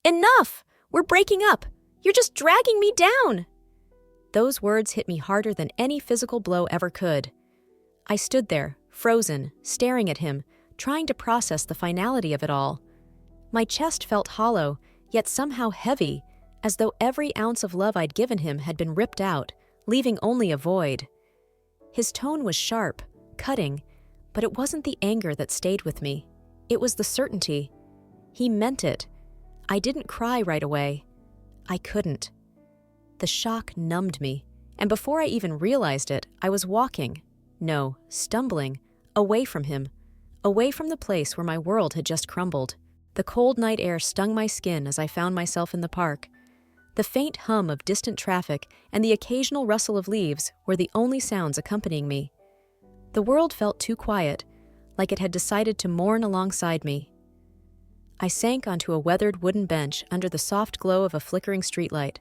Enough! We're breaking up! You're just dragging me down! Those words hit me harder than any physical blow ever could. I stood there, frozen, staring at him, trying to process the finality of it all. My chest felt hollow, yet somehow heavy, as though every ounce of love I'd given him had been ripped out, leaving only a void. His tone was sharp, cutting, but it wasn't the anger that stayed with me. It was the certainty. He meant it. I didn't cry right away. I couldn't. The shock numbed me, and before I even realized it, I was walking, no, stumbling, away from him, away from the place where my world had just crumbled. The cold night air stung my skin as I found myself in the park. The faint hum of distant traffic and the occasional rustle of leaves were the only sounds accompanying me. The world felt too quiet, like it had decided to mourn alongside me. I sank onto a weathered wooden bench under the soft glow of a flickering streetlight.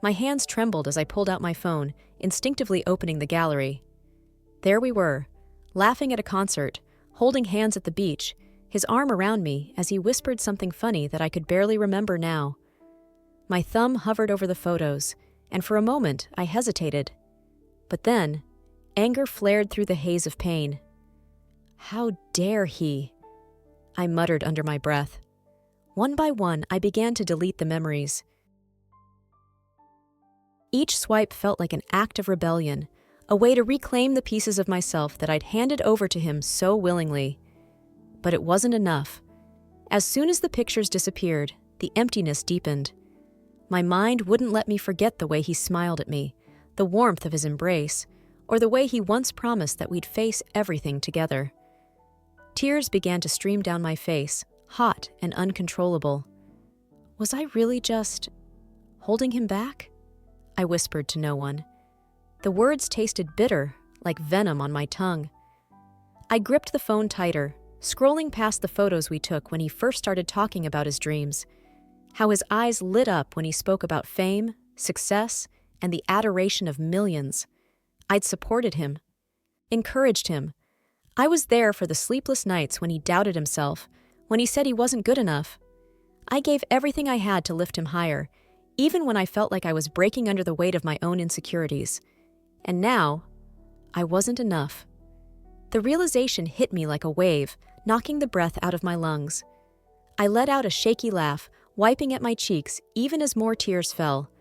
My hands trembled as I pulled out my phone, instinctively opening the gallery. There we were, laughing at a concert, holding hands at the beach, his arm around me as he whispered something funny that I could barely remember now. My thumb hovered over the photos, and for a moment I hesitated. But then, anger flared through the haze of pain. How dare he? I muttered under my breath. One by one, I began to delete the memories. Each swipe felt like an act of rebellion, a way to reclaim the pieces of myself that I'd handed over to him so willingly. But it wasn't enough. As soon as the pictures disappeared, the emptiness deepened. My mind wouldn't let me forget the way he smiled at me, the warmth of his embrace, or the way he once promised that we'd face everything together. Tears began to stream down my face, hot and uncontrollable. Was I really just holding him back? I whispered to no one. The words tasted bitter, like venom on my tongue. I gripped the phone tighter, scrolling past the photos we took when he first started talking about his dreams, how his eyes lit up when he spoke about fame, success, and the adoration of millions. I'd supported him, encouraged him. I was there for the sleepless nights when he doubted himself, when he said he wasn't good enough. I gave everything I had to lift him higher, even when I felt like I was breaking under the weight of my own insecurities. And now, I wasn't enough. The realization hit me like a wave, knocking the breath out of my lungs. I let out a shaky laugh, wiping at my cheeks even as more tears fell.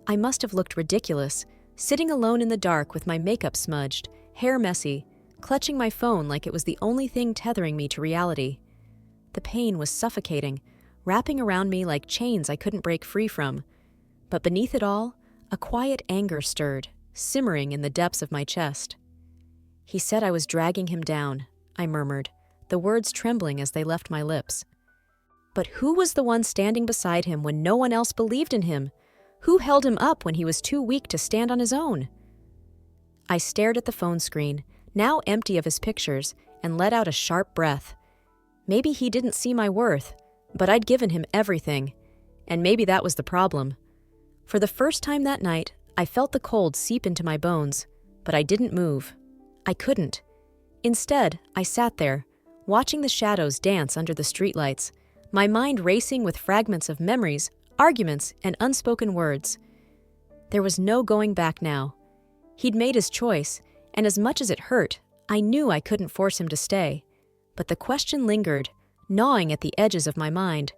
I must have looked ridiculous, sitting alone in the dark with my makeup smudged, hair messy, clutching my phone like it was the only thing tethering me to reality. The pain was suffocating, wrapping around me like chains I couldn't break free from. But beneath it all, a quiet anger stirred, simmering in the depths of my chest. He said I was dragging him down, I murmured, the words trembling as they left my lips. But who was the one standing beside him when no one else believed in him? Who held him up when he was too weak to stand on his own? I stared at the phone screen, now empty of his pictures, and let out a sharp breath. Maybe he didn't see my worth, but I'd given him everything, and maybe that was the problem. For the first time that night, I felt the cold seep into my bones, but I didn't move. I couldn't. Instead, I sat there, watching the shadows dance under the streetlights, my mind racing with fragments of memories, arguments, and unspoken words. There was no going back now. He'd made his choice, and as much as it hurt, I knew I couldn't force him to stay. But the question lingered, gnawing at the edges of my mind.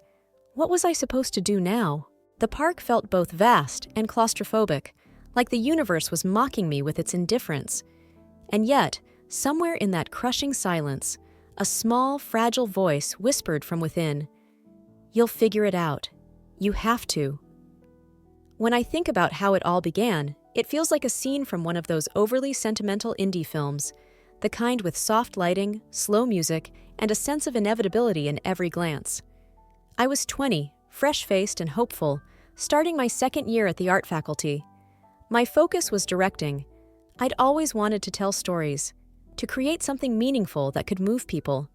What was I supposed to do now? The park felt both vast and claustrophobic, like the universe was mocking me with its indifference. And yet, somewhere in that crushing silence, a small, fragile voice whispered from within, "You'll figure it out. You have to." When I think about how it all began, it feels like a scene from one of those overly sentimental indie films, the kind with soft lighting, slow music, and a sense of inevitability in every glance. I was 20, fresh-faced and hopeful, starting my second year at the art faculty. My focus was directing. I'd always wanted to tell stories, to create something meaningful that could move people.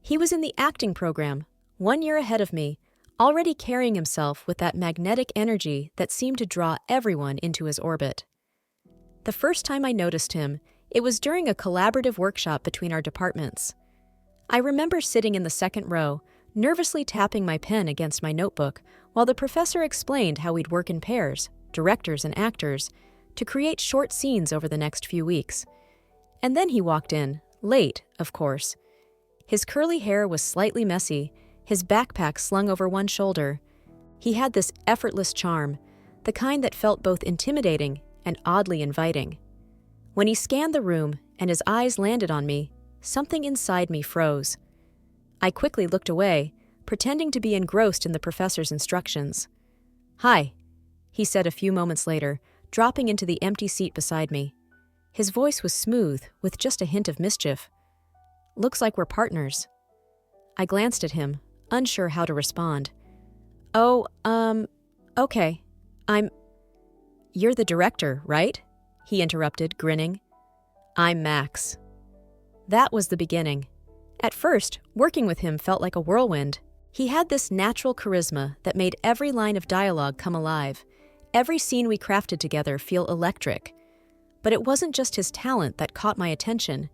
He was in the acting program, 1 year ahead of me, already carrying himself with that magnetic energy that seemed to draw everyone into his orbit. The first time I noticed him, it was during a collaborative workshop between our departments. I remember sitting in the second row, nervously tapping my pen against my notebook while the professor explained how we'd work in pairs, directors and actors, to create short scenes over the next few weeks. And then he walked in, late, of course. His curly hair was slightly messy, his backpack slung over one shoulder. He had this effortless charm, the kind that felt both intimidating and oddly inviting. When he scanned the room and his eyes landed on me, something inside me froze. I quickly looked away, pretending to be engrossed in the professor's instructions. "Hi," he said a few moments later, dropping into the empty seat beside me. His voice was smooth, with just a hint of mischief. "Looks like we're partners." I glanced at him, unsure how to respond. "Oh, okay. You're the director, right?" he interrupted, grinning. "I'm Max." That was the beginning. At first, working with him felt like a whirlwind. He had this natural charisma that made every line of dialogue come alive, every scene we crafted together feel electric. But it wasn't just his talent that caught my attention.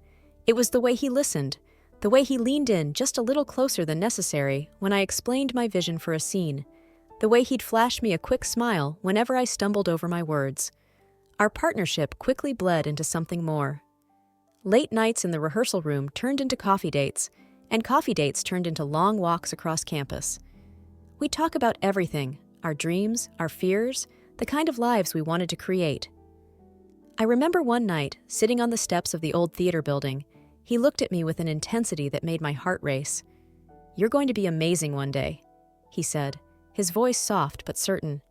It was the way he listened, the way he leaned in just a little closer than necessary when I explained my vision for a scene, the way he'd flash me a quick smile whenever I stumbled over my words. Our partnership quickly bled into something more. Late nights in the rehearsal room turned into coffee dates, and coffee dates turned into long walks across campus. We'd talk about everything, our dreams, our fears, the kind of lives we wanted to create. I remember one night, sitting on the steps of the old theater building, he looked at me with an intensity that made my heart race. "You're going to be amazing one day," he said, his voice soft but certain.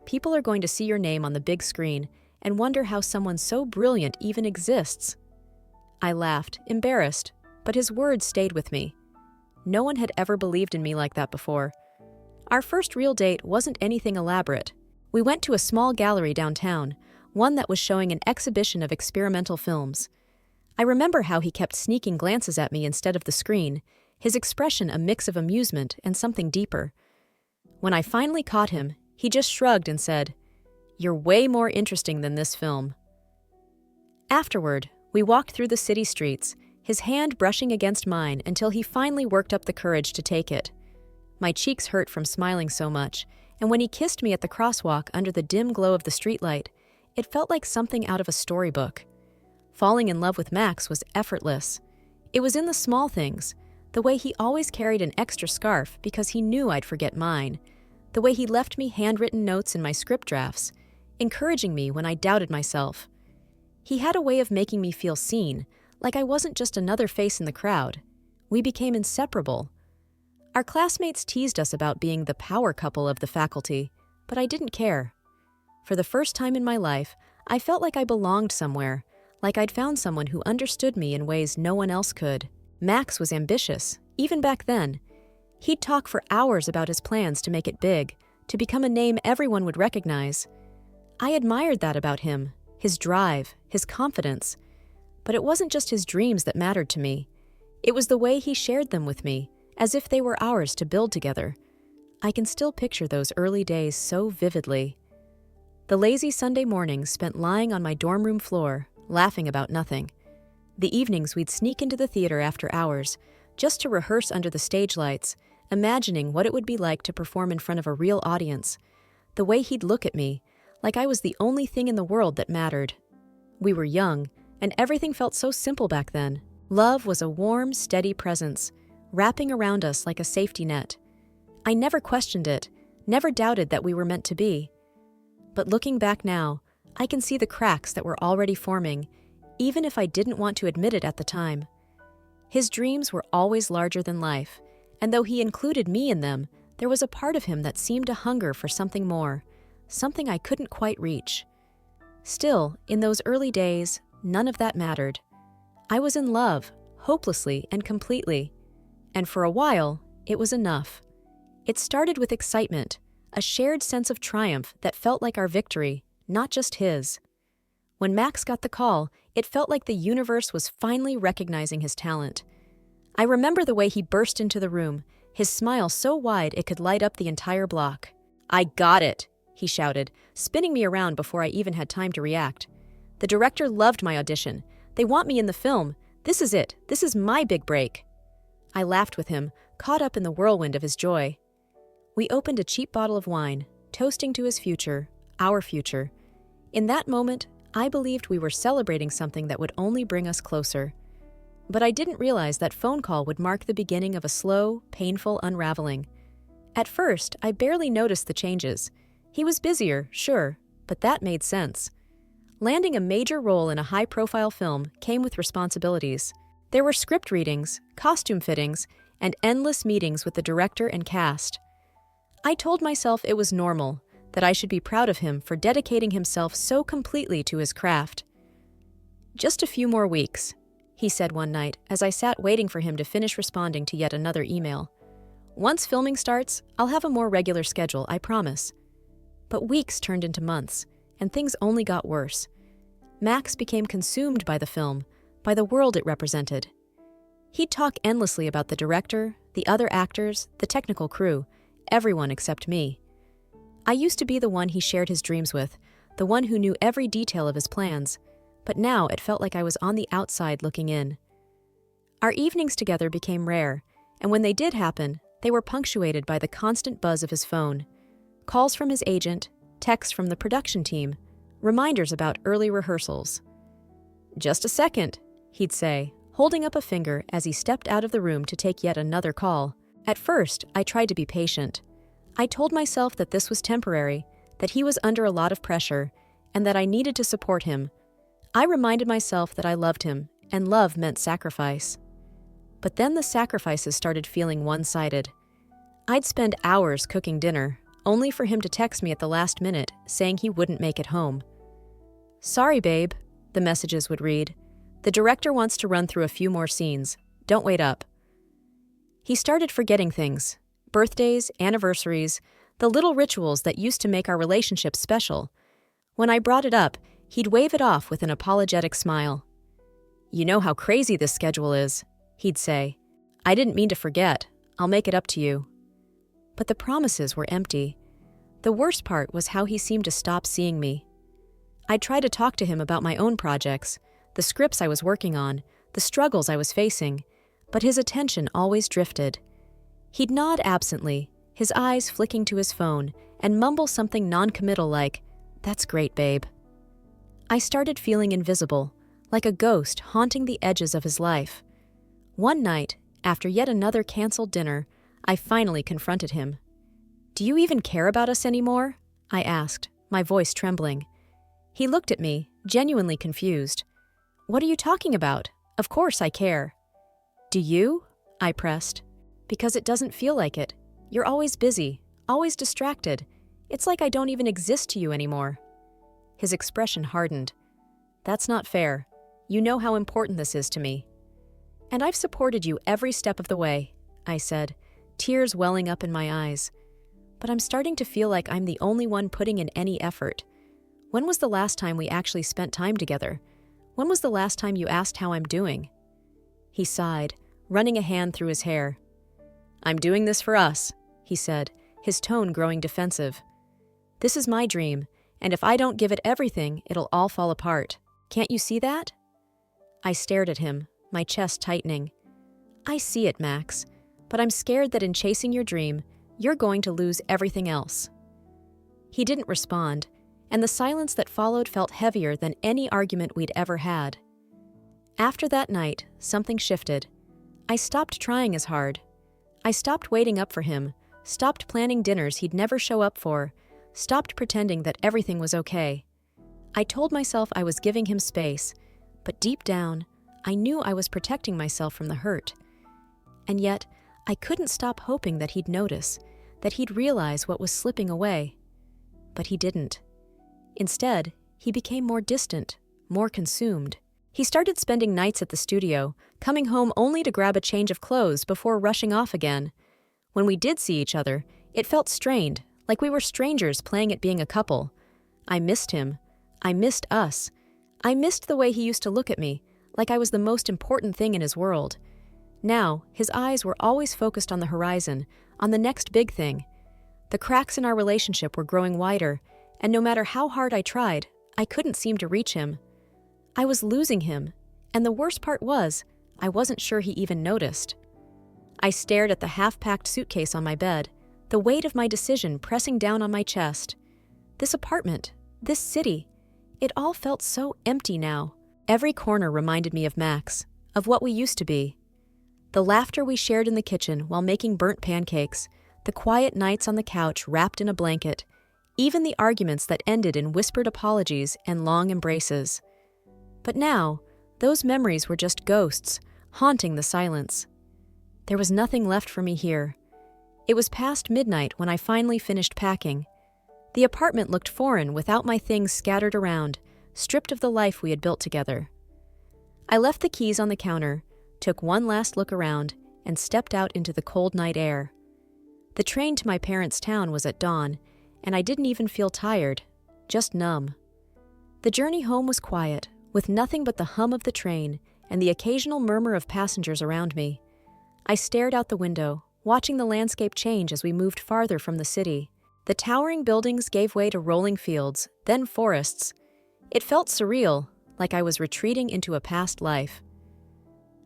"People are going to see your name on the big screen and wonder how someone so brilliant even exists." I laughed, embarrassed, but his words stayed with me. No one had ever believed in me like that before. Our first real date wasn't anything elaborate. We went to a small gallery downtown, one that was showing an exhibition of experimental films. I remember how he kept sneaking glances at me instead of the screen, his expression a mix of amusement and something deeper. When I finally caught him, he just shrugged and said, "You're way more interesting than this film." Afterward, we walked through the city streets, his hand brushing against mine until he finally worked up the courage to take it. My cheeks hurt from smiling so much, and when he kissed me at the crosswalk under the dim glow of the streetlight, it felt like something out of a storybook. Falling in love with Max was effortless. It was in the small things, the way he always carried an extra scarf because he knew I'd forget mine, the way he left me handwritten notes in my script drafts, encouraging me when I doubted myself. He had a way of making me feel seen, like I wasn't just another face in the crowd. We became inseparable. Our classmates teased us about being the power couple of the faculty, but I didn't care. For the first time in my life, I felt like I belonged somewhere, like I'd found someone who understood me in ways no one else could. Max was ambitious, even back then. He'd talk for hours about his plans to make it big, to become a name everyone would recognize. I admired that about him, his drive, his confidence. But it wasn't just his dreams that mattered to me. It was the way he shared them with me, as if they were ours to build together. I can still picture those early days so vividly. The lazy Sunday mornings spent lying on my dorm room floor, laughing about nothing. The evenings we'd sneak into the theater after hours, just to rehearse under the stage lights, imagining what it would be like to perform in front of a real audience. The way he'd look at me, like I was the only thing in the world that mattered. We were young, and everything felt so simple back then. Love was a warm, steady presence, wrapping around us like a safety net. I never questioned it, never doubted that we were meant to be. But looking back now, I can see the cracks that were already forming, even if I didn't want to admit it at the time. His dreams were always larger than life, and though he included me in them, there was a part of him that seemed to hunger for something more, something I couldn't quite reach. Still, in those early days, none of that mattered. I was in love, hopelessly and completely. And for a while, it was enough. It started with excitement, a shared sense of triumph that felt like our victory, not just his. When Max got the call, it felt like the universe was finally recognizing his talent. I remember the way he burst into the room, his smile so wide it could light up the entire block. "I got it," he shouted, spinning me around before I even had time to react. "The director loved my audition. They want me in the film. This is it. This is my big break." I laughed with him, caught up in the whirlwind of his joy. We opened a cheap bottle of wine, toasting to his future, our future. In that moment, I believed we were celebrating something that would only bring us closer. But I didn't realize that phone call would mark the beginning of a slow, painful unraveling. At first, I barely noticed the changes. He was busier, sure, but that made sense. Landing a major role in a high-profile film came with responsibilities. There were script readings, costume fittings, and endless meetings with the director and cast. I told myself it was normal, that I should be proud of him for dedicating himself so completely to his craft. "Just a few more weeks," he said one night as I sat waiting for him to finish responding to yet another email. "Once filming starts, I'll have a more regular schedule, I promise." But weeks turned into months, and things only got worse. Max became consumed by the film, by the world it represented. He'd talk endlessly about the director, the other actors, the technical crew, everyone except me. I used to be the one he shared his dreams with, the one who knew every detail of his plans, but now it felt like I was on the outside looking in. Our evenings together became rare, and when they did happen, they were punctuated by the constant buzz of his phone. Calls from his agent, texts from the production team, reminders about early rehearsals. "Just a second," he'd say, holding up a finger as he stepped out of the room to take yet another call. At first, I tried to be patient. I told myself that this was temporary, that he was under a lot of pressure, and that I needed to support him. I reminded myself that I loved him, and love meant sacrifice. But then the sacrifices started feeling one-sided. I'd spend hours cooking dinner, only for him to text me at the last minute, saying he wouldn't make it home. "Sorry, babe," the messages would read. "The director wants to run through a few more scenes. Don't wait up." He started forgetting things. Birthdays, anniversaries, the little rituals that used to make our relationship special. When I brought it up, he'd wave it off with an apologetic smile. "You know how crazy this schedule is," he'd say. "I didn't mean to forget. I'll make it up to you." But the promises were empty. The worst part was how he seemed to stop seeing me. I'd try to talk to him about my own projects, the scripts I was working on, the struggles I was facing, but his attention always drifted. He'd nod absently, his eyes flicking to his phone, and mumble something non-committal like, "That's great, babe." I started feeling invisible, like a ghost haunting the edges of his life. One night, after yet another canceled dinner, I finally confronted him. "Do you even care about us anymore?" I asked, my voice trembling. He looked at me, genuinely confused. "What are you talking about? Of course I care." "Do you?" I pressed. "Because it doesn't feel like it. You're always busy, always distracted. It's like I don't even exist to you anymore." His expression hardened. "That's not fair. You know how important this is to me." "And I've supported you every step of the way," I said, tears welling up in my eyes. "But I'm starting to feel like I'm the only one putting in any effort. When was the last time we actually spent time together? When was the last time you asked how I'm doing?" He sighed, running a hand through his hair. "I'm doing this for us," he said, his tone growing defensive. "This is my dream, and if I don't give it everything, it'll all fall apart. Can't you see that?" I stared at him, my chest tightening. "I see it, Max, but I'm scared that in chasing your dream, you're going to lose everything else." He didn't respond, and the silence that followed felt heavier than any argument we'd ever had. After that night, something shifted. I stopped trying as hard. I stopped waiting up for him, stopped planning dinners he'd never show up for, stopped pretending that everything was okay. I told myself I was giving him space, but deep down, I knew I was protecting myself from the hurt. And yet, I couldn't stop hoping that he'd notice, that he'd realize what was slipping away. But he didn't. Instead, he became more distant, more consumed. He started spending nights at the studio, coming home only to grab a change of clothes before rushing off again. When we did see each other, it felt strained, like we were strangers playing at being a couple. I missed him. I missed us. I missed the way he used to look at me, like I was the most important thing in his world. Now, his eyes were always focused on the horizon, on the next big thing. The cracks in our relationship were growing wider, and no matter how hard I tried, I couldn't seem to reach him. I was losing him, and the worst part was, I wasn't sure he even noticed. I stared at the half-packed suitcase on my bed, the weight of my decision pressing down on my chest. This apartment, this city, it all felt so empty now. Every corner reminded me of Max, of what we used to be. The laughter we shared in the kitchen while making burnt pancakes, the quiet nights on the couch wrapped in a blanket, even the arguments that ended in whispered apologies and long embraces. But now, those memories were just ghosts, haunting the silence. There was nothing left for me here. It was past midnight when I finally finished packing. The apartment looked foreign without my things scattered around, stripped of the life we had built together. I left the keys on the counter, took one last look around, and stepped out into the cold night air. The train to my parents' town was at dawn, and I didn't even feel tired, just numb. The journey home was quiet, with nothing but the hum of the train and the occasional murmur of passengers around me. I stared out the window, watching the landscape change as we moved farther from the city. The towering buildings gave way to rolling fields, then forests. It felt surreal, like I was retreating into a past life.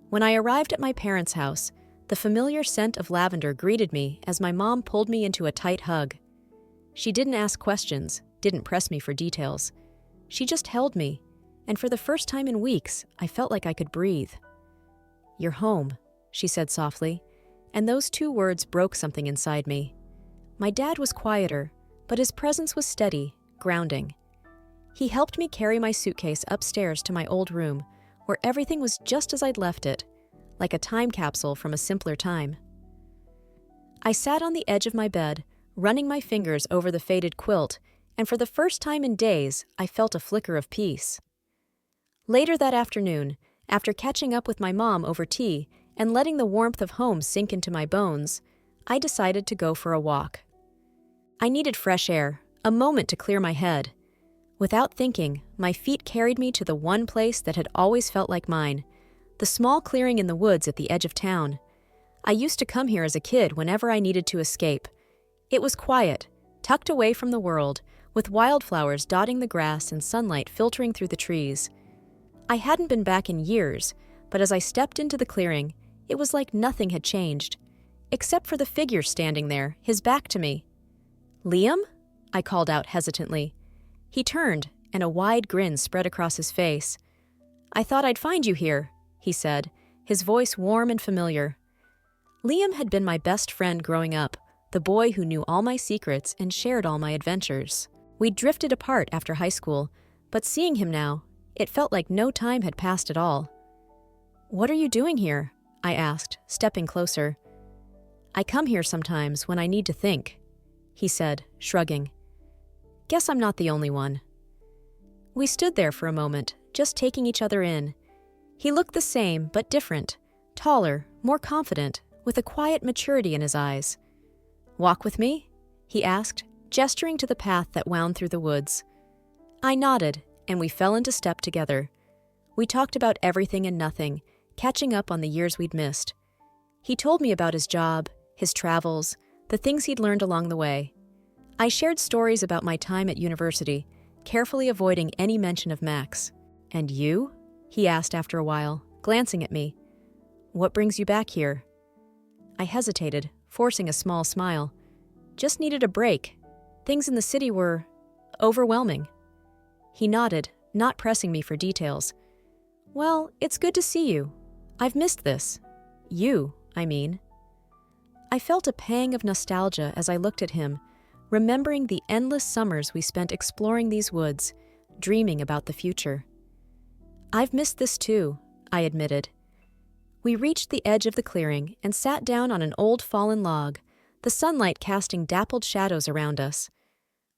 When I arrived at my parents' house, the familiar scent of lavender greeted me as my mom pulled me into a tight hug. She didn't ask questions, didn't press me for details. She just held me, and for the first time in weeks, I felt like I could breathe. "You're home," she said softly, and those two words broke something inside me. My dad was quieter, but his presence was steady, grounding. He helped me carry my suitcase upstairs to my old room, where everything was just as I'd left it, like a time capsule from a simpler time. I sat on the edge of my bed, running my fingers over the faded quilt, and for the first time in days, I felt a flicker of peace. Later that afternoon, after catching up with my mom over tea and letting the warmth of home sink into my bones, I decided to go for a walk. I needed fresh air, a moment to clear my head. Without thinking, my feet carried me to the one place that had always felt like mine, the small clearing in the woods at the edge of town. I used to come here as a kid whenever I needed to escape. It was quiet, tucked away from the world, with wildflowers dotting the grass and sunlight filtering through the trees. I hadn't been back in years, but as I stepped into the clearing, it was like nothing had changed, except for the figure standing there, his back to me. "Liam?" I called out hesitantly. He turned, and a wide grin spread across his face. "I thought I'd find you here," he said, his voice warm and familiar. Liam had been my best friend growing up, the boy who knew all my secrets and shared all my adventures. We'd drifted apart after high school, but seeing him now, it felt like no time had passed at all. "What are you doing here?" I asked, stepping closer. "I come here sometimes when I need to think," he said, shrugging. "Guess I'm not the only one." We stood there for a moment, just taking each other in. He looked the same, but different, taller, more confident, with a quiet maturity in his eyes. "Walk with me?" he asked, gesturing to the path that wound through the woods. I nodded, and we fell into step together. We talked about everything and nothing, catching up on the years we'd missed. He told me about his job, his travels, the things he'd learned along the way. I shared stories about my time at university, carefully avoiding any mention of Max. "And you?" he asked after a while, glancing at me. "What brings you back here?" I hesitated, forcing a small smile. Just needed a break. Things in the city were overwhelming. He nodded, not pressing me for details. "Well, it's good to see you. I've missed this. You, I mean." I felt a pang of nostalgia as I looked at him, remembering the endless summers we spent exploring these woods, dreaming about the future. "I've missed this too," I admitted. We reached the edge of the clearing and sat down on an old fallen log, the sunlight casting dappled shadows around us.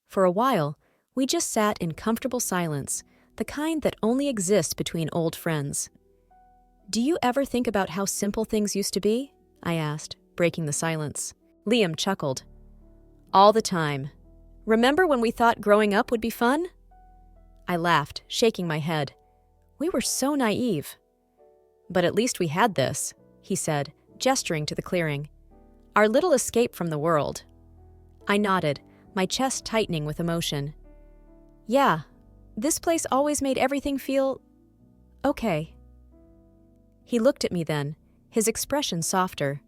For a while, we just sat in comfortable silence, the kind that only exists between old friends. "Do you ever think about how simple things used to be?" I asked, breaking the silence. Liam chuckled. "All the time. Remember when we thought growing up would be fun?" I laughed, shaking my head. We were so naive. "But at least we had this," he said, gesturing to the clearing. "Our little escape from the world." I nodded, my chest tightening with emotion. "Yeah, this place always made everything feel okay." He looked at me then, his expression softer.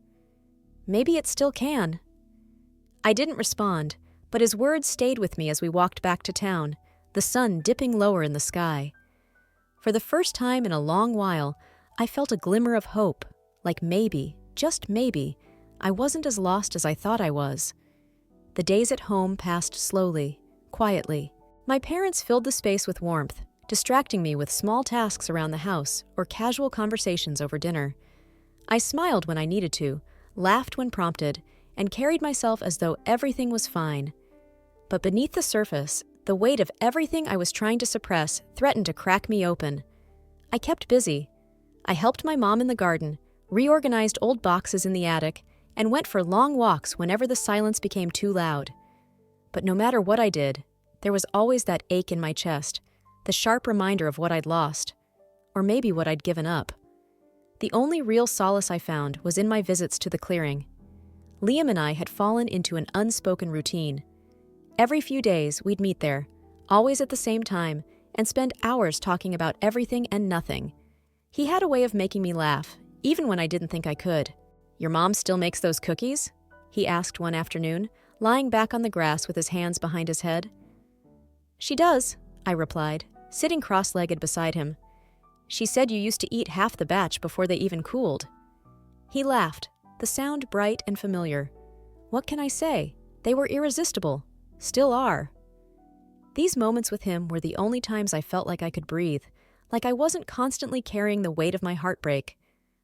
Maybe it still can. I didn't respond, but his words stayed with me as we walked back to town, the sun dipping lower in the sky. For the first time in a long while, I felt a glimmer of hope, like maybe, just maybe, I wasn't as lost as I thought I was. The days at home passed slowly, quietly. My parents filled the space with warmth, distracting me with small tasks around the house or casual conversations over dinner. I smiled when I needed to, laughed when prompted, and carried myself as though everything was fine. But beneath the surface, the weight of everything I was trying to suppress threatened to crack me open. I kept busy. I helped my mom in the garden, reorganized old boxes in the attic, and went for long walks whenever the silence became too loud. But no matter what I did, there was always that ache in my chest, the sharp reminder of what I'd lost, or maybe what I'd given up. The only real solace I found was in my visits to the clearing. Liam and I had fallen into an unspoken routine. Every few days, we'd meet there, always at the same time, and spend hours talking about everything and nothing. He had a way of making me laugh, even when I didn't think I could. "Your mom still makes those cookies?" he asked one afternoon, lying back on the grass with his hands behind his head. "She does," I replied, sitting cross-legged beside him. "She said you used to eat half the batch before they even cooled." He laughed, the sound bright and familiar. What can I say? They were irresistible. Still are. These moments with him were the only times I felt like I could breathe, like I wasn't constantly carrying the weight of my heartbreak.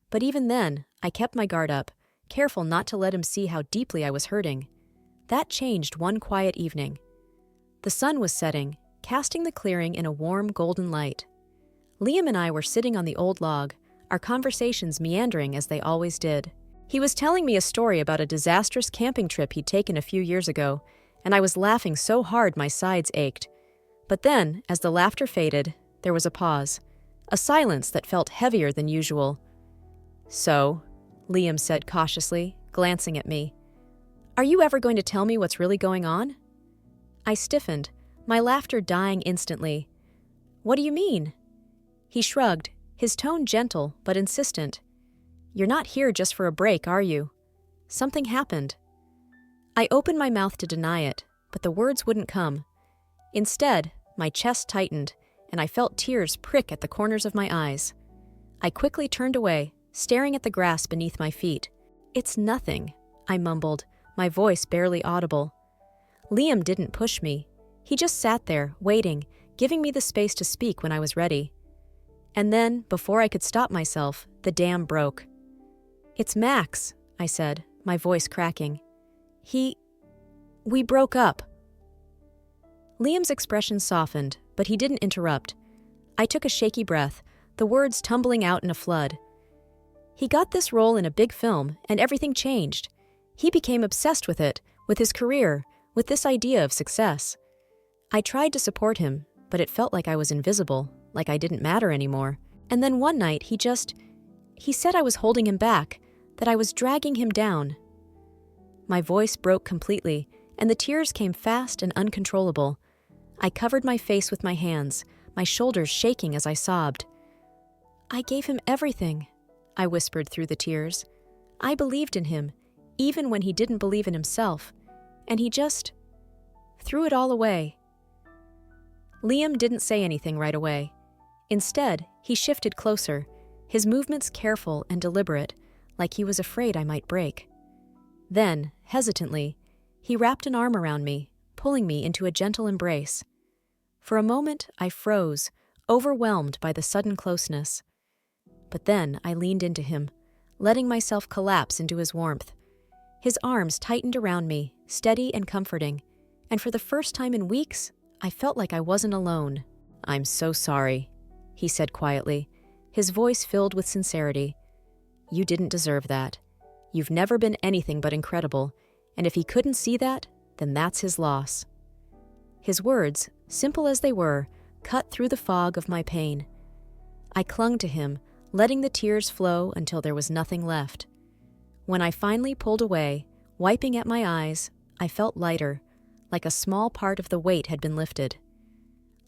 But even then, I kept my guard up, careful not to let him see how deeply I was hurting. That changed one quiet evening. The sun was setting, casting the clearing in a warm golden light. Liam and I were sitting on the old log, our conversations meandering as they always did. He was telling me a story about a disastrous camping trip he'd taken a few years ago, and I was laughing so hard my sides ached. But then, as the laughter faded, there was a pause, a silence that felt heavier than usual. "So," Liam said cautiously, glancing at me, "are you ever going to tell me what's really going on?" I stiffened, my laughter dying instantly. "What do you mean?" He shrugged, his tone gentle but insistent. "You're not here just for a break, are you? Something happened." I opened my mouth to deny it, but the words wouldn't come. Instead, my chest tightened, and I felt tears prick at the corners of my eyes. I quickly turned away, staring at the grass beneath my feet. "It's nothing," I mumbled, my voice barely audible. Liam didn't push me. He just sat there, waiting, giving me the space to speak when I was ready. And then, before I could stop myself, the dam broke. "It's Max," I said, my voice cracking. We broke up." Liam's expression softened, but he didn't interrupt. I took a shaky breath, the words tumbling out in a flood. "He got this role in a big film, and everything changed. He became obsessed with it, with his career, with this idea of success. I tried to support him, but it felt like I was invisible, like I didn't matter anymore. And then one night, he said I was holding him back, that I was dragging him down." My voice broke completely, and the tears came fast and uncontrollable. I covered my face with my hands, my shoulders shaking as I sobbed. "I gave him everything," I whispered through the tears. "I believed in him, even when he didn't believe in himself, and he just threw it all away." Liam didn't say anything right away. Instead, he shifted closer, his movements careful and deliberate, like he was afraid I might break. Then, hesitantly, he wrapped an arm around me, pulling me into a gentle embrace. For a moment, I froze, overwhelmed by the sudden closeness. But then I leaned into him, letting myself collapse into his warmth. His arms tightened around me, steady and comforting, and for the first time in weeks, I felt like I wasn't alone. "I'm so sorry," he said quietly, his voice filled with sincerity. "You didn't deserve that. You've never been anything but incredible, and if he couldn't see that, then that's his loss." His words, simple as they were, cut through the fog of my pain. I clung to him, letting the tears flow until there was nothing left. When I finally pulled away, wiping at my eyes, I felt lighter, like a small part of the weight had been lifted.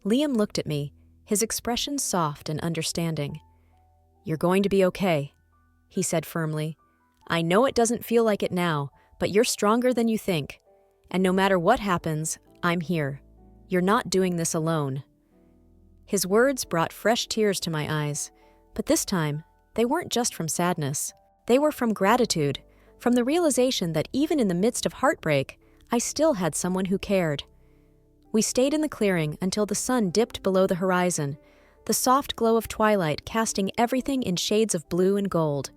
Liam looked at me, his expression soft and understanding. "You're going to be okay," he said firmly. I know it doesn't feel like it now, but you're stronger than you think. And no matter what happens, I'm here. You're not doing this alone." His words brought fresh tears to my eyes, but this time, they weren't just from sadness. They were from gratitude, from the realization that even in the midst of heartbreak, I still had someone who cared. We stayed in the clearing until the sun dipped below the horizon, the soft glow of twilight casting everything in shades of blue and gold.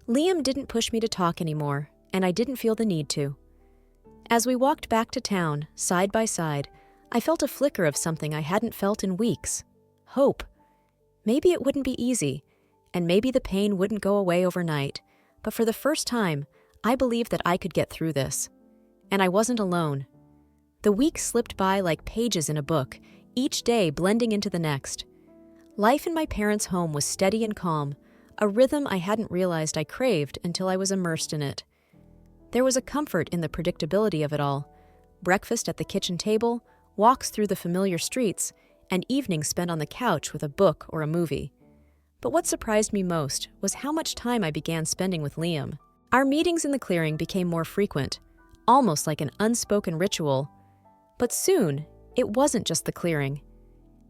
Liam didn't push me to talk anymore, and I didn't feel the need to. As we walked back to town, side by side, I felt a flicker of something I hadn't felt in weeks. Hope. Maybe it wouldn't be easy, and maybe the pain wouldn't go away overnight, but for the first time, I believed that I could get through this. And I wasn't alone. The weeks slipped by like pages in a book, each day blending into the next. Life in my parents' home was steady and calm, a rhythm I hadn't realized I craved until I was immersed in it. There was a comfort in the predictability of it all. Breakfast at the kitchen table, walks through the familiar streets, and evenings spent on the couch with a book or a movie. But what surprised me most was how much time I began spending with Liam. Our meetings in the clearing became more frequent, almost like an unspoken ritual. But soon, it wasn't just the clearing.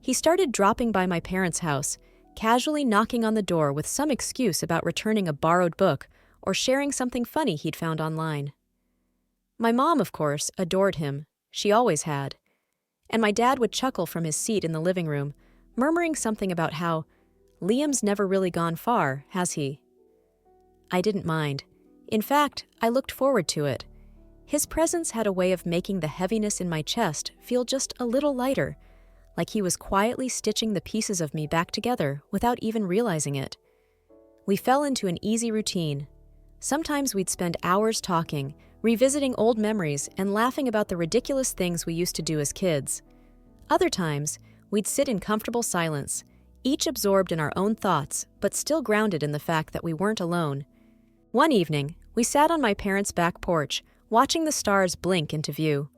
He started dropping by my parents' house, casually knocking on the door with some excuse about returning a borrowed book or sharing something funny he'd found online. My mom, of course, adored him. She always had. And my dad would chuckle from his seat in the living room, murmuring something about how, "Liam's never really gone far, has he?" I didn't mind. In fact, I looked forward to it. His presence had a way of making the heaviness in my chest feel just a little lighter, like he was quietly stitching the pieces of me back together without even realizing it. We fell into an easy routine. Sometimes we'd spend hours talking, revisiting old memories and laughing about the ridiculous things we used to do as kids. Other times, we'd sit in comfortable silence, each absorbed in our own thoughts, but still grounded in the fact that we weren't alone. One evening, we sat on my parents' back porch, watching the stars blink into view.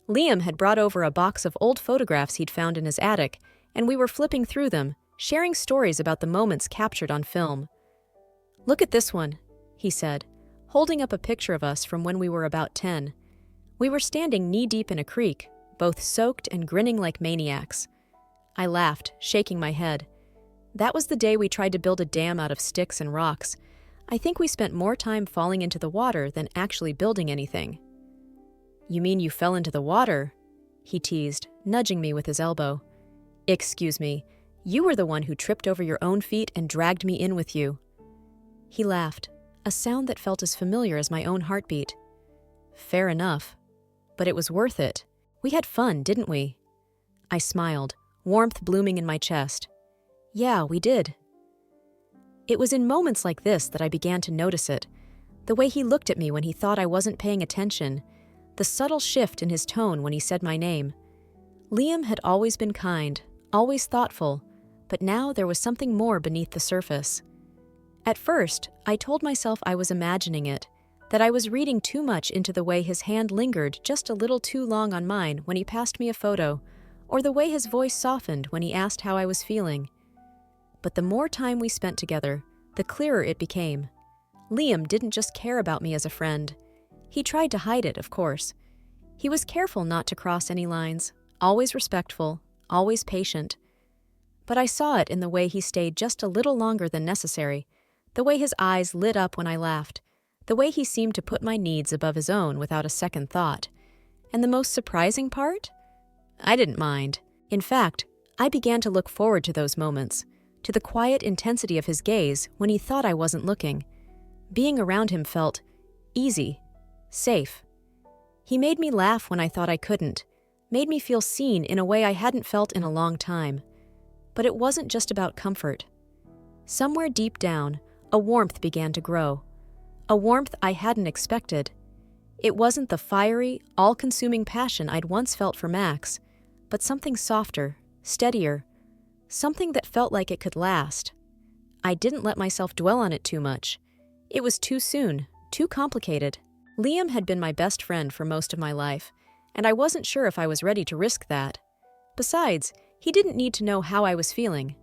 Liam had brought over a box of old photographs he'd found in his attic, and we were flipping through them, sharing stories about the moments captured on film. "Look at this one," he said, holding up a picture of us from when we were about 10. We were standing knee-deep in a creek, both soaked and grinning like maniacs. I laughed, shaking my head. That was the day we tried to build a dam out of sticks and rocks. I think we spent more time falling into the water than actually building anything. "You mean you fell into the water?" he teased, nudging me with his elbow. "Excuse me, you were the one who tripped over your own feet and dragged me in with you." He laughed, a sound that felt as familiar as my own heartbeat. "Fair enough. But it was worth it. We had fun, didn't we?" I smiled, warmth blooming in my chest. "Yeah, we did." It was in moments like this that I began to notice it. The way he looked at me when he thought I wasn't paying attention. The subtle shift in his tone when he said my name. Liam had always been kind, always thoughtful, but now there was something more beneath the surface. At first, I told myself I was imagining it, that I was reading too much into the way his hand lingered just a little too long on mine when he passed me a photo, or the way his voice softened when he asked how I was feeling. But the more time we spent together, the clearer it became. Liam didn't just care about me as a friend. He tried to hide it, of course. He was careful not to cross any lines, always respectful, always patient. But I saw it in the way he stayed just a little longer than necessary, the way his eyes lit up when I laughed, the way he seemed to put my needs above his own without a second thought. And the most surprising part? I didn't mind. In fact, I began to look forward to those moments, to the quiet intensity of his gaze when he thought I wasn't looking. Being around him felt easy, safe. He made me laugh when I thought I couldn't, made me feel seen in a way I hadn't felt in a long time. But it wasn't just about comfort. Somewhere deep down, a warmth began to grow. A warmth I hadn't expected. It wasn't the fiery, all-consuming passion I'd once felt for Max, but something softer, steadier, something that felt like it could last. I didn't let myself dwell on it too much. It was too soon, too complicated. Liam had been my best friend for most of my life, and I wasn't sure if I was ready to risk that. Besides, he didn't need to know how I was feeling.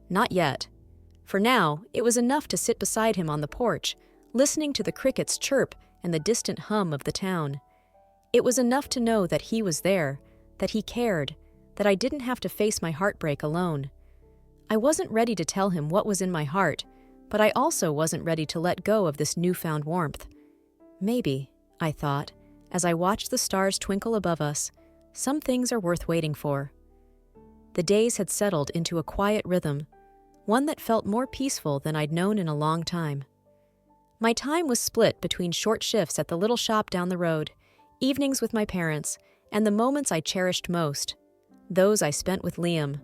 Not yet. For now, it was enough to sit beside him on the porch, listening to the crickets chirp and the distant hum of the town. It was enough to know that he was there, that he cared, that I didn't have to face my heartbreak alone. I wasn't ready to tell him what was in my heart, but I also wasn't ready to let go of this newfound warmth. Maybe, I thought, as I watched the stars twinkle above us, some things are worth waiting for. The days had settled into a quiet rhythm, one that felt more peaceful than I'd known in a long time. My time was split between short shifts at the little shop down the road, evenings with my parents, and the moments I cherished most, those I spent with Liam.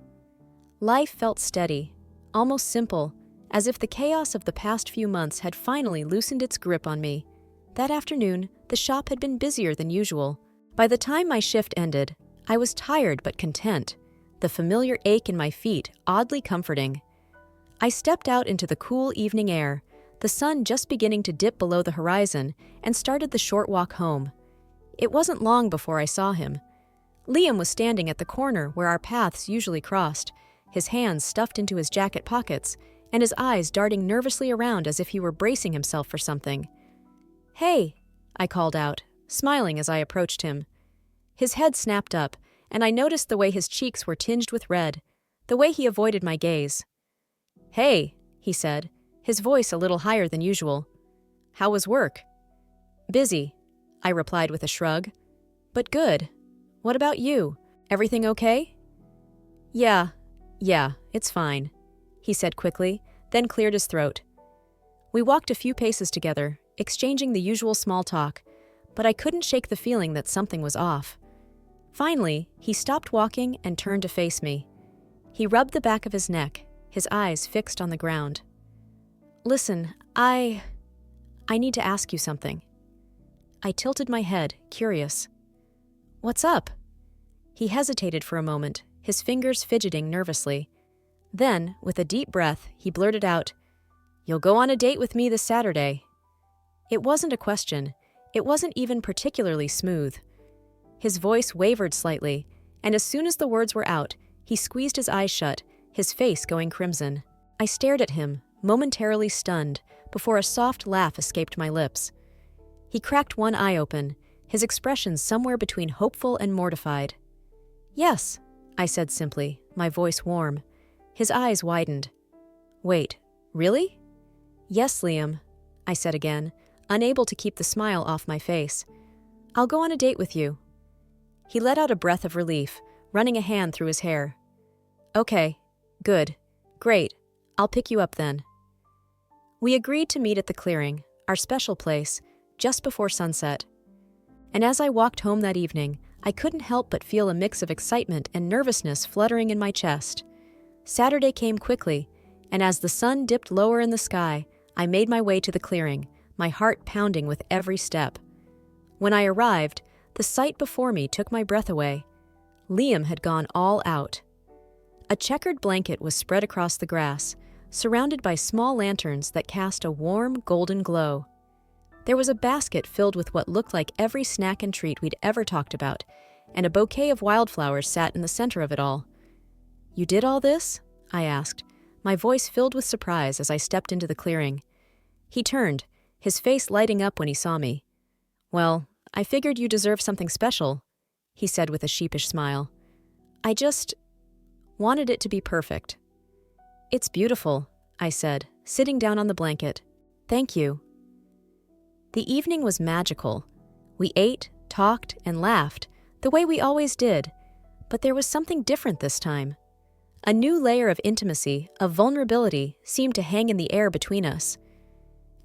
Life felt steady, almost simple, as if the chaos of the past few months had finally loosened its grip on me. That afternoon, the shop had been busier than usual. By the time my shift ended, I was tired but content, the familiar ache in my feet oddly comforting. I stepped out into the cool evening air, the sun just beginning to dip below the horizon, and started the short walk home. It wasn't long before I saw him. Liam was standing at the corner where our paths usually crossed, his hands stuffed into his jacket pockets, and his eyes darting nervously around as if he were bracing himself for something. "Hey," I called out, smiling as I approached him. His head snapped up, and I noticed the way his cheeks were tinged with red, the way he avoided my gaze. "Hey," he said, his voice a little higher than usual. "How was work?" "Busy," I replied with a shrug. "But good. What about you? Everything okay?" Yeah, it's fine," he said quickly, then cleared his throat. We walked a few paces together, exchanging the usual small talk, but I couldn't shake the feeling that something was off. Finally, he stopped walking and turned to face me. He rubbed the back of his neck, his eyes fixed on the ground. "Listen, I need to ask you something." I tilted my head, curious. "What's up?" He hesitated for a moment, his fingers fidgeting nervously. Then, with a deep breath, he blurted out, "You'll go on a date with me this Saturday." It wasn't a question. It wasn't even particularly smooth. His voice wavered slightly, and as soon as the words were out, he squeezed his eyes shut, his face going crimson. I stared at him, momentarily stunned, before a soft laugh escaped my lips. He cracked one eye open, his expression somewhere between hopeful and mortified. "Yes," I said simply, my voice warm. His eyes widened. "Wait, really?" "Yes, Liam," I said again, unable to keep the smile off my face. "I'll go on a date with you." He let out a breath of relief, running a hand through his hair. "Okay, good, great, I'll pick you up then." We agreed to meet at the clearing, our special place, just before sunset. And as I walked home that evening, I couldn't help but feel a mix of excitement and nervousness fluttering in my chest. Saturday came quickly, and as the sun dipped lower in the sky, I made my way to the clearing, my heart pounding with every step. When I arrived, the sight before me took my breath away. Liam had gone all out. A checkered blanket was spread across the grass, surrounded by small lanterns that cast a warm, golden glow. There was a basket filled with what looked like every snack and treat we'd ever talked about, and a bouquet of wildflowers sat in the center of it all. "You did all this?" I asked, my voice filled with surprise as I stepped into the clearing. He turned, his face lighting up when he saw me. "Well, I figured you deserved something special," he said with a sheepish smile. "I just wanted it to be perfect." "It's beautiful," I said, sitting down on the blanket. "Thank you." The evening was magical. We ate, talked, and laughed, the way we always did, but there was something different this time. A new layer of intimacy, of vulnerability, seemed to hang in the air between us.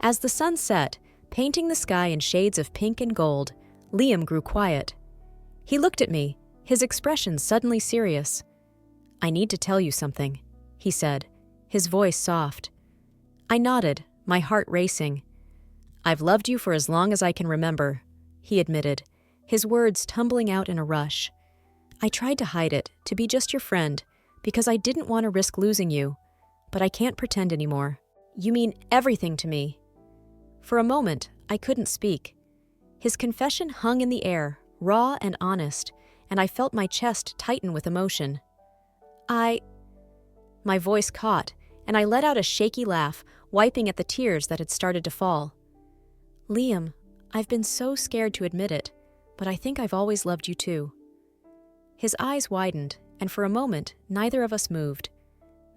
As the sun set, painting the sky in shades of pink and gold, Liam grew quiet. He looked at me, his expression suddenly serious. "I need to tell you something," he said, his voice soft. I nodded, my heart racing. "I've loved you for as long as I can remember," he admitted, his words tumbling out in a rush. "I tried to hide it, to be just your friend, because I didn't want to risk losing you, but I can't pretend anymore. You mean everything to me." For a moment, I couldn't speak. His confession hung in the air, raw and honest, and I felt my chest tighten with emotion. My voice caught, and I let out a shaky laugh, wiping at the tears that had started to fall. Liam, I've been so scared to admit it, but I think I've always loved you too. His eyes widened, and for a moment, neither of us moved.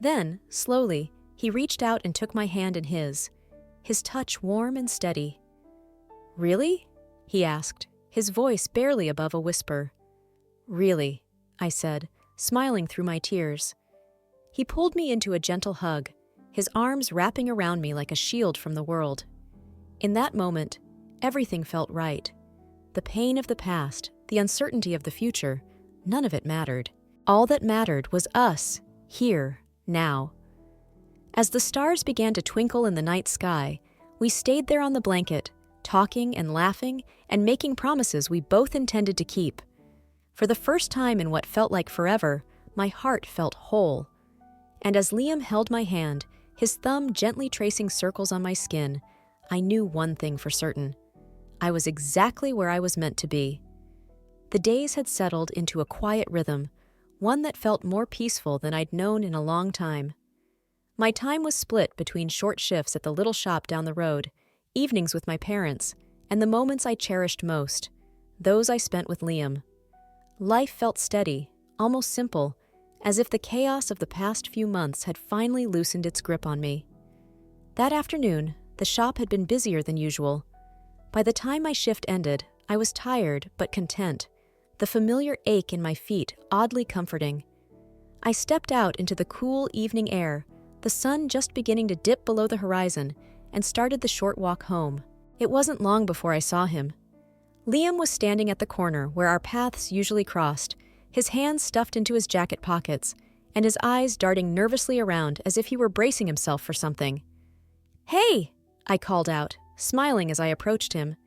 Then, slowly, he reached out and took my hand in his touch warm and steady. Really? He asked, his voice barely above a whisper. Really, I said, smiling through my tears. He pulled me into a gentle hug, his arms wrapping around me like a shield from the world. In that moment, everything felt right. The pain of the past, the uncertainty of the future, none of it mattered. All that mattered was us, here, now. As the stars began to twinkle in the night sky, we stayed there on the blanket, talking and laughing and making promises we both intended to keep. For the first time in what felt like forever, my heart felt whole. And as Liam held my hand, his thumb gently tracing circles on my skin, I knew one thing for certain. I was exactly where I was meant to be. The days had settled into a quiet rhythm, one that felt more peaceful than I'd known in a long time. My time was split between short shifts at the little shop down the road, evenings with my parents, and the moments I cherished most, those I spent with Liam. Life felt steady, almost simple, as if the chaos of the past few months had finally loosened its grip on me. That afternoon, the shop had been busier than usual. By the time my shift ended, I was tired but content, the familiar ache in my feet oddly comforting. I stepped out into the cool evening air, the sun just beginning to dip below the horizon, and started the short walk home. It wasn't long before I saw him. Liam was standing at the corner where our paths usually crossed, his hands stuffed into his jacket pockets, and his eyes darting nervously around as if he were bracing himself for something. "Hey!" I called out, smiling as I approached him.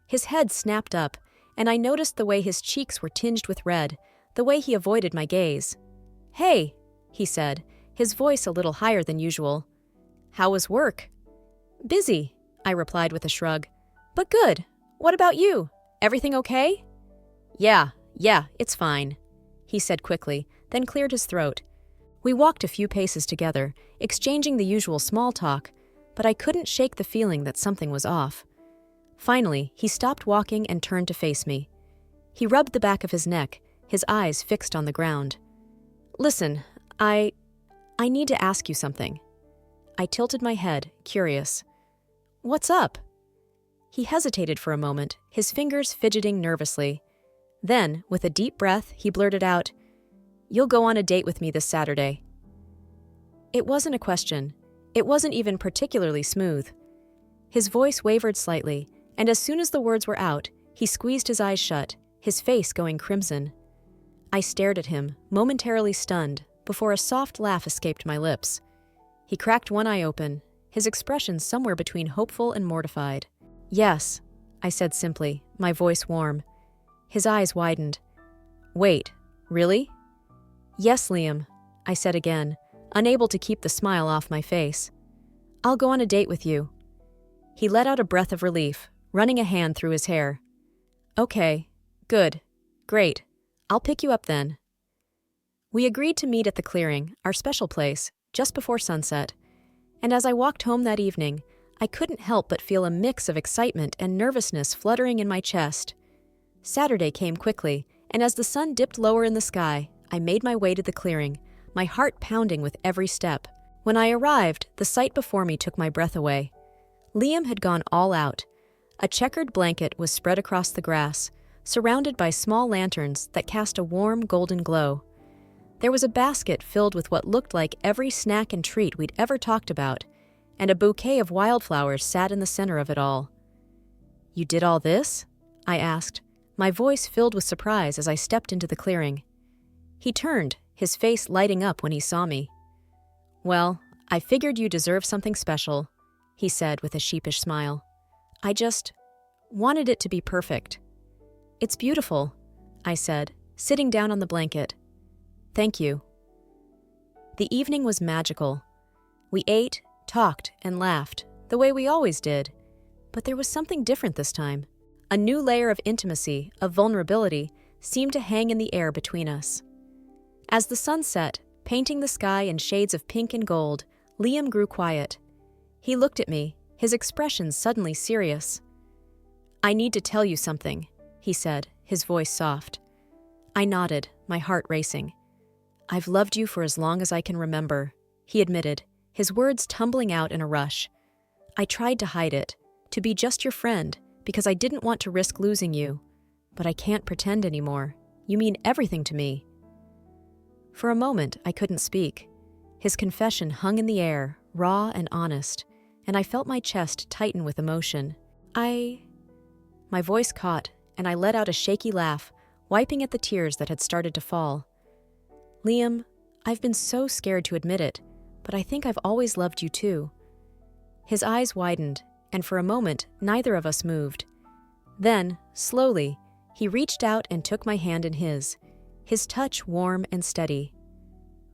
His head snapped up, and I noticed the way his cheeks were tinged with red, the way he avoided my gaze. "Hey," he said, his voice a little higher than usual. "How was work?" "Busy," I replied with a shrug. "But good. What about you? Everything okay?" Yeah, it's fine," he said quickly, then cleared his throat. We walked a few paces together, exchanging the usual small talk, but I couldn't shake the feeling that something was off. Finally, he stopped walking and turned to face me. He rubbed the back of his neck, his eyes fixed on the ground. "Listen, I need to ask you something." I tilted my head, curious. "What's up?" He hesitated for a moment, his fingers fidgeting nervously. Then, with a deep breath, he blurted out, "You'll go on a date with me this Saturday." It wasn't a question. It wasn't even particularly smooth. His voice wavered slightly, and as soon as the words were out, he squeezed his eyes shut, his face going crimson. I stared at him, momentarily stunned, before a soft laugh escaped my lips. He cracked one eye open, his expression somewhere between hopeful and mortified. "Yes," I said simply, my voice warm. His eyes widened. "Wait, really?" "Yes, Liam," I said again, unable to keep the smile off my face. "I'll go on a date with you." He let out a breath of relief, running a hand through his hair. "Okay, good, great. I'll pick you up then." We agreed to meet at the clearing, our special place, just before sunset. And as I walked home that evening, I couldn't help but feel a mix of excitement and nervousness fluttering in my chest. Saturday came quickly, and as the sun dipped lower in the sky, I made my way to the clearing, my heart pounding with every step. When I arrived, the sight before me took my breath away. Liam had gone all out. A checkered blanket was spread across the grass, surrounded by small lanterns that cast a warm golden glow. There was a basket filled with what looked like every snack and treat we'd ever talked about, and a bouquet of wildflowers sat in the center of it all. "You did all this?" I asked, my voice filled with surprise as I stepped into the clearing. He turned, his face lighting up when he saw me. "Well, I figured you deserve something special," he said with a sheepish smile. "I just wanted it to be perfect." "It's beautiful," I said, sitting down on the blanket. "Thank you." The evening was magical. We ate, talked, and laughed, the way we always did. But there was something different this time. A new layer of intimacy, of vulnerability, seemed to hang in the air between us. As the sun set, painting the sky in shades of pink and gold, Liam grew quiet. He looked at me, his expression suddenly serious. "I need to tell you something," he said, his voice soft. I nodded, my heart racing. "I've loved you for as long as I can remember," he admitted, his words tumbling out in a rush. "I tried to hide it, to be just your friend, because I didn't want to risk losing you. But I can't pretend anymore. You mean everything to me." For a moment, I couldn't speak. His confession hung in the air, raw and honest, and I felt my chest tighten with emotion. My voice caught, and I let out a shaky laugh, wiping at the tears that had started to fall. "Liam, I've been so scared to admit it, but I think I've always loved you too." His eyes widened, and for a moment, neither of us moved. Then, slowly, he reached out and took my hand in his touch warm and steady.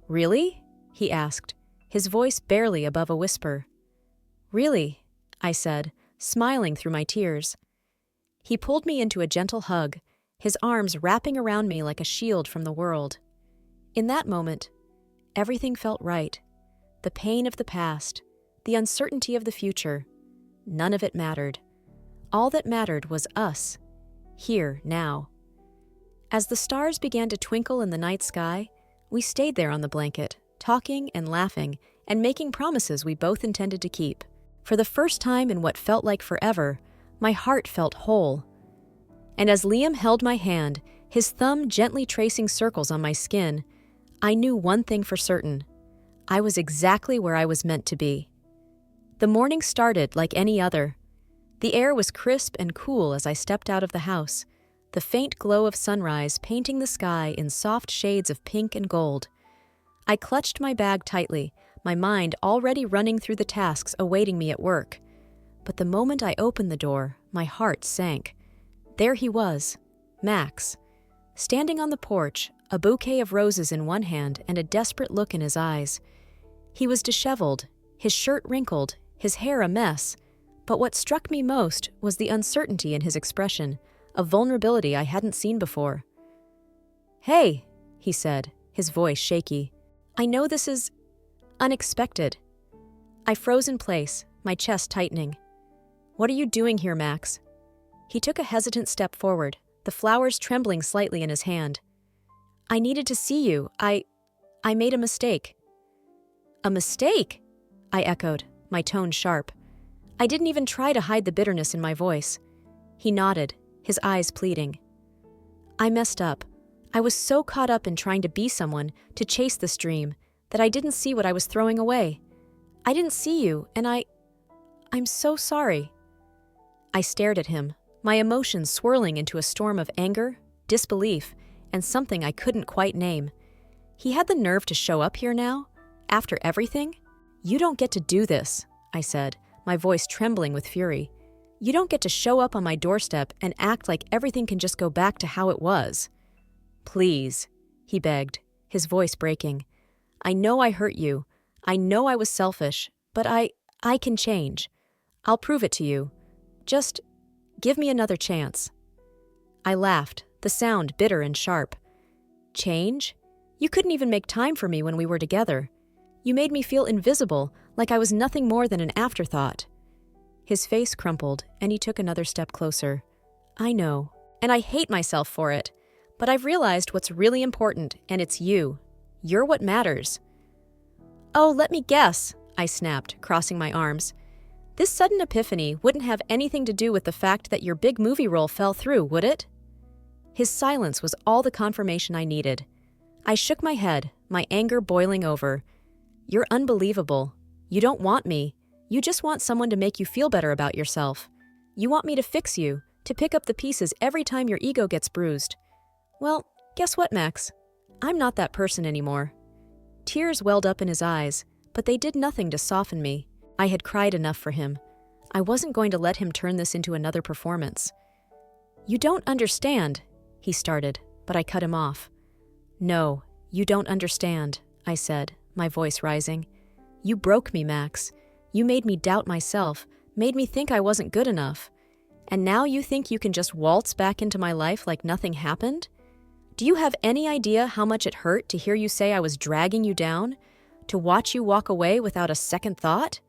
"Really?" he asked, his voice barely above a whisper. "Really," I said, smiling through my tears. He pulled me into a gentle hug, his arms wrapping around me like a shield from the world. In that moment, everything felt right. The pain of the past, the uncertainty of the future, none of it mattered. All that mattered was us, here, now. As the stars began to twinkle in the night sky, we stayed there on the blanket, talking and laughing and making promises we both intended to keep. For the first time in what felt like forever, my heart felt whole. And as Liam held my hand, his thumb gently tracing circles on my skin, I knew one thing for certain. I was exactly where I was meant to be. The morning started like any other. The air was crisp and cool as I stepped out of the house, the faint glow of sunrise painting the sky in soft shades of pink and gold. I clutched my bag tightly, my mind already running through the tasks awaiting me at work. But the moment I opened the door, my heart sank. There he was, Max, standing on the porch, a bouquet of roses in one hand and a desperate look in his eyes. He was disheveled, his shirt wrinkled, his hair a mess, but what struck me most was the uncertainty in his expression, a vulnerability I hadn't seen before. "Hey," he said, his voice shaky. "I know this is unexpected." I froze in place, my chest tightening. "What are you doing here, Max?" He took a hesitant step forward, the flowers trembling slightly in his hand. "I needed to see you. I made a mistake." "A mistake?" I echoed, my tone sharp. I didn't even try to hide the bitterness in my voice. He nodded, his eyes pleading. "I messed up. I was so caught up in trying to be someone, to chase this dream, that I didn't see what I was throwing away. I didn't see you, and I'm so sorry." I stared at him, my emotions swirling into a storm of anger, disbelief, and something I couldn't quite name. He had the nerve to show up here now? After everything? "You don't get to do this," I said, my voice trembling with fury. "You don't get to show up on my doorstep and act like everything can just go back to how it was." "Please," he begged, his voice breaking. "I know I hurt you. I know I was selfish, but I can change. I'll prove it to you. Just give me another chance." I laughed, the sound bitter and sharp. "Change? You couldn't even make time for me when we were together. You made me feel invisible, like I was nothing more than an afterthought." His face crumpled, and he took another step closer. "I know, and I hate myself for it, but I've realized what's really important, and it's you. You're what matters." "Oh, let me guess," I snapped, crossing my arms. "This sudden epiphany wouldn't have anything to do with the fact that your big movie role fell through, would it?" His silence was all the confirmation I needed. I shook my head, my anger boiling over. "You're unbelievable. You don't want me. You just want someone to make you feel better about yourself. You want me to fix you, to pick up the pieces every time your ego gets bruised. Well, guess what, Max? I'm not that person anymore." Tears welled up in his eyes, but they did nothing to soften me. I had cried enough for him. I wasn't going to let him turn this into another performance. "You don't understand," he started, but I cut him off. "No, you don't understand," I said, my voice rising. "You broke me, Max. You made me doubt myself, made me think I wasn't good enough. And now you think you can just waltz back into my life like nothing happened? Do you have any idea how much it hurt to hear you say I was dragging you down? To watch you walk away without a second thought?"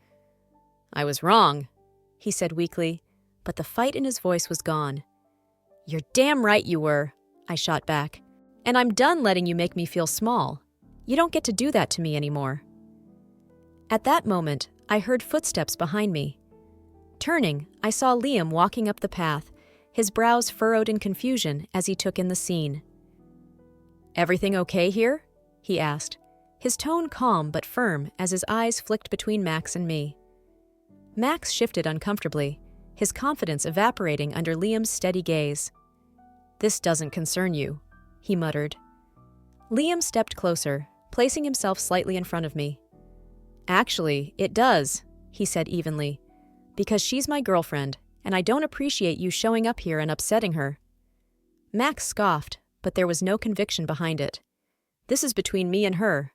"I was wrong," he said weakly, but the fight in his voice was gone. "You're damn right you were," I shot back. "And I'm done letting you make me feel small. You don't get to do that to me anymore." At that moment, I heard footsteps behind me. Turning, I saw Liam walking up the path, his brows furrowed in confusion as he took in the scene. "Everything okay here?" he asked, his tone calm but firm as his eyes flicked between Max and me. Max shifted uncomfortably, his confidence evaporating under Liam's steady gaze. "This doesn't concern you," he muttered. Liam stepped closer, placing himself slightly in front of me. "Actually, it does," he said evenly, "because she's my girlfriend, and I don't appreciate you showing up here and upsetting her." Max scoffed, but there was no conviction behind it. "This is between me and her."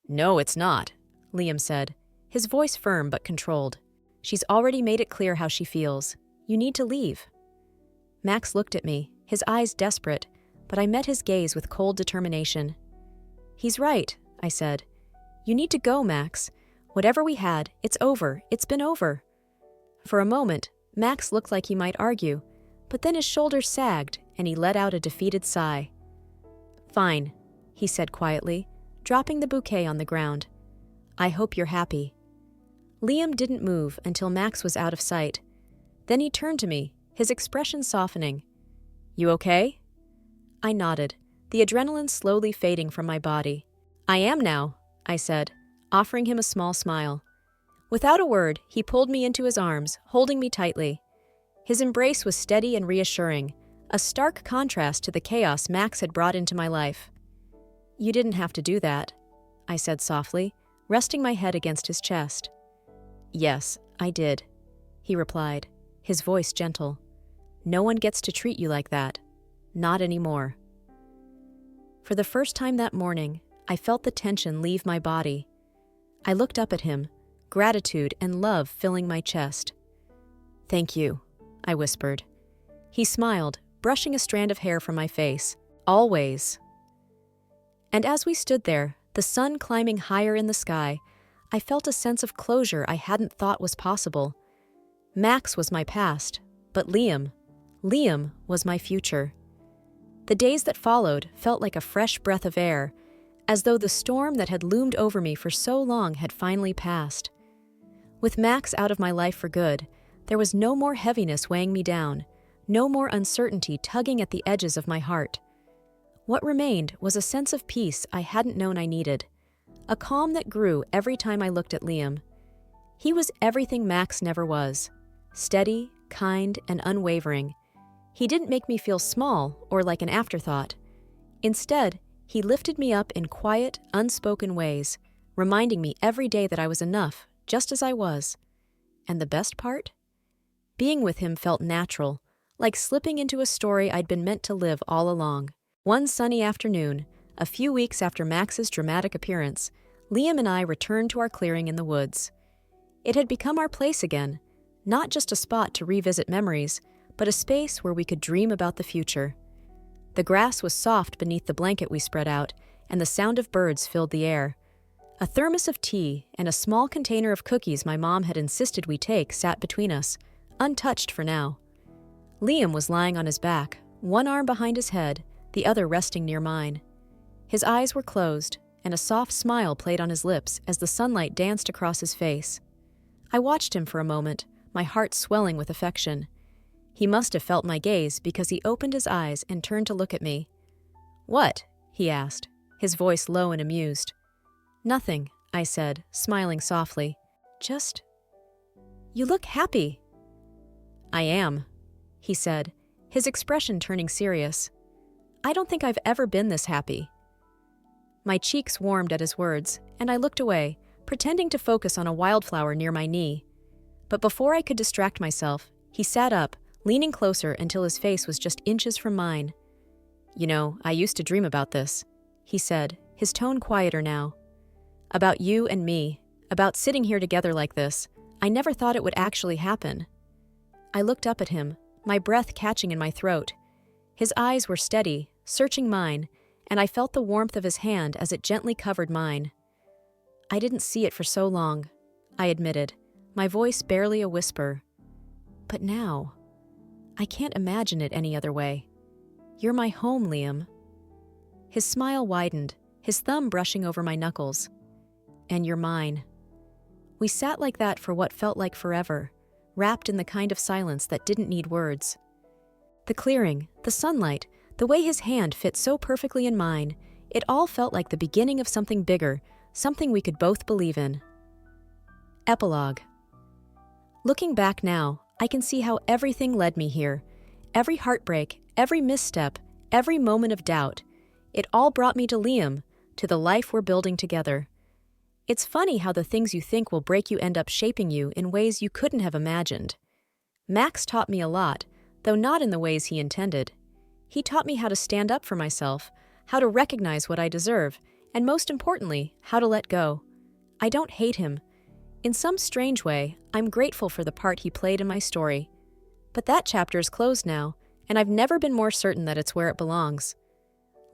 "No, it's not," Liam said, his voice firm but controlled. "She's already made it clear how she feels. You need to leave." Max looked at me, his eyes desperate, but I met his gaze with cold determination. "He's right," I said. "You need to go, Max. Whatever we had, it's over. It's been over." For a moment, Max looked like he might argue, but then his shoulders sagged and he let out a defeated sigh. "Fine," he said quietly, dropping the bouquet on the ground. "I hope you're happy." Liam didn't move until Max was out of sight. Then he turned to me, his expression softening. "You okay?" I nodded, the adrenaline slowly fading from my body. "I am now," I said, offering him a small smile. Without a word, he pulled me into his arms, holding me tightly. His embrace was steady and reassuring, a stark contrast to the chaos Max had brought into my life. "You didn't have to do that," I said softly, resting my head against his chest. "Yes, I did," he replied, his voice gentle. "No one gets to treat you like that. Not anymore." For the first time that morning, I felt the tension leave my body. I looked up at him, gratitude and love filling my chest. "Thank you," I whispered. He smiled, brushing a strand of hair from my face. "Always." And as we stood there, the sun climbing higher in the sky, I felt a sense of closure I hadn't thought was possible. Max was my past, but Liam was my future. The days that followed felt like a fresh breath of air, as though the storm that had loomed over me for so long had finally passed. With Max out of my life for good, there was no more heaviness weighing me down, no more uncertainty tugging at the edges of my heart. What remained was a sense of peace I hadn't known I needed, a calm that grew every time I looked at Liam. He was everything Max never was, steady, kind, and unwavering. He didn't make me feel small or like an afterthought. Instead, he lifted me up in quiet, unspoken ways, reminding me every day that I was enough, just as I was. And the best part? Being with him felt natural, like slipping into a story I'd been meant to live all along. One sunny afternoon, a few weeks after Max's dramatic appearance, Liam and I returned to our clearing in the woods. It had become our place again, not just a spot to revisit memories, but a space where we could dream about the future. The grass was soft beneath the blanket we spread out, and the sound of birds filled the air. A thermos of tea and a small container of cookies my mom had insisted we take sat between us, untouched for now. Liam was lying on his back, one arm behind his head, the other resting near mine. His eyes were closed, and a soft smile played on his lips as the sunlight danced across his face. I watched him for a moment, my heart swelling with affection. He must have felt my gaze because he opened his eyes and turned to look at me. "What?" he asked, his voice low and amused. "Nothing," I said, smiling softly. "Just... you look happy." "I am," he said, his expression turning serious. "I don't think I've ever been this happy." My cheeks warmed at his words, and I looked away, pretending to focus on a wildflower near my knee. But before I could distract myself, he sat up, leaning closer until his face was just inches from mine. "You know, I used to dream about this," he said, his tone quieter now. "About you and me, about sitting here together like this. I never thought it would actually happen." I looked up at him, my breath catching in my throat. His eyes were steady, searching mine, and I felt the warmth of his hand as it gently covered mine. "I didn't see it for so long," I admitted, my voice barely a whisper. But now, I can't imagine it any other way. You're my home, Liam. His smile widened, his thumb brushing over my knuckles. And you're mine. We sat like that for what felt like forever, wrapped in the kind of silence that didn't need words. The clearing, the sunlight, the way his hand fit so perfectly in mine, it all felt like the beginning of something bigger, something we could both believe in. Epilogue. Looking back now, I can see how everything led me here. Every heartbreak, every misstep, every moment of doubt. It all brought me to Liam, to the life we're building together. It's funny how the things you think will break you end up shaping you in ways you couldn't have imagined. Max taught me a lot, though not in the ways he intended. He taught me how to stand up for myself, how to recognize what I deserve, and most importantly, how to let go. I don't hate him. In some strange way, I'm grateful for the part he played in my story. But that chapter is closed now, and I've never been more certain that it's where it belongs.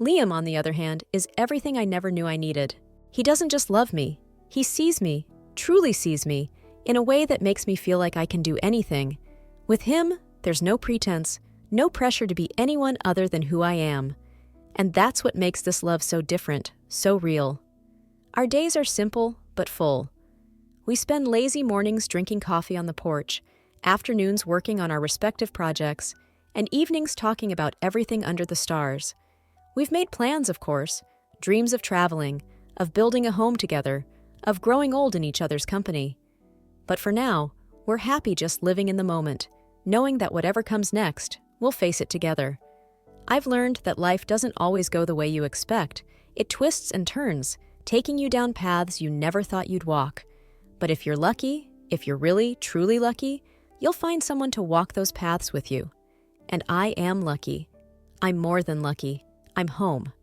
Liam, on the other hand, is everything I never knew I needed. He doesn't just love me. He sees me, truly sees me, in a way that makes me feel like I can do anything. With him, there's no pretense, no pressure to be anyone other than who I am. And that's what makes this love so different, so real. Our days are simple, but full. We spend lazy mornings drinking coffee on the porch, afternoons working on our respective projects, and evenings talking about everything under the stars. We've made plans, of course, dreams of traveling, of building a home together, of growing old in each other's company. But for now, we're happy just living in the moment, knowing that whatever comes next, we'll face it together. I've learned that life doesn't always go the way you expect. It twists and turns, taking you down paths you never thought you'd walk. But if you're lucky, if you're really, truly lucky, you'll find someone to walk those paths with you. And I am lucky. I'm more than lucky. I'm home.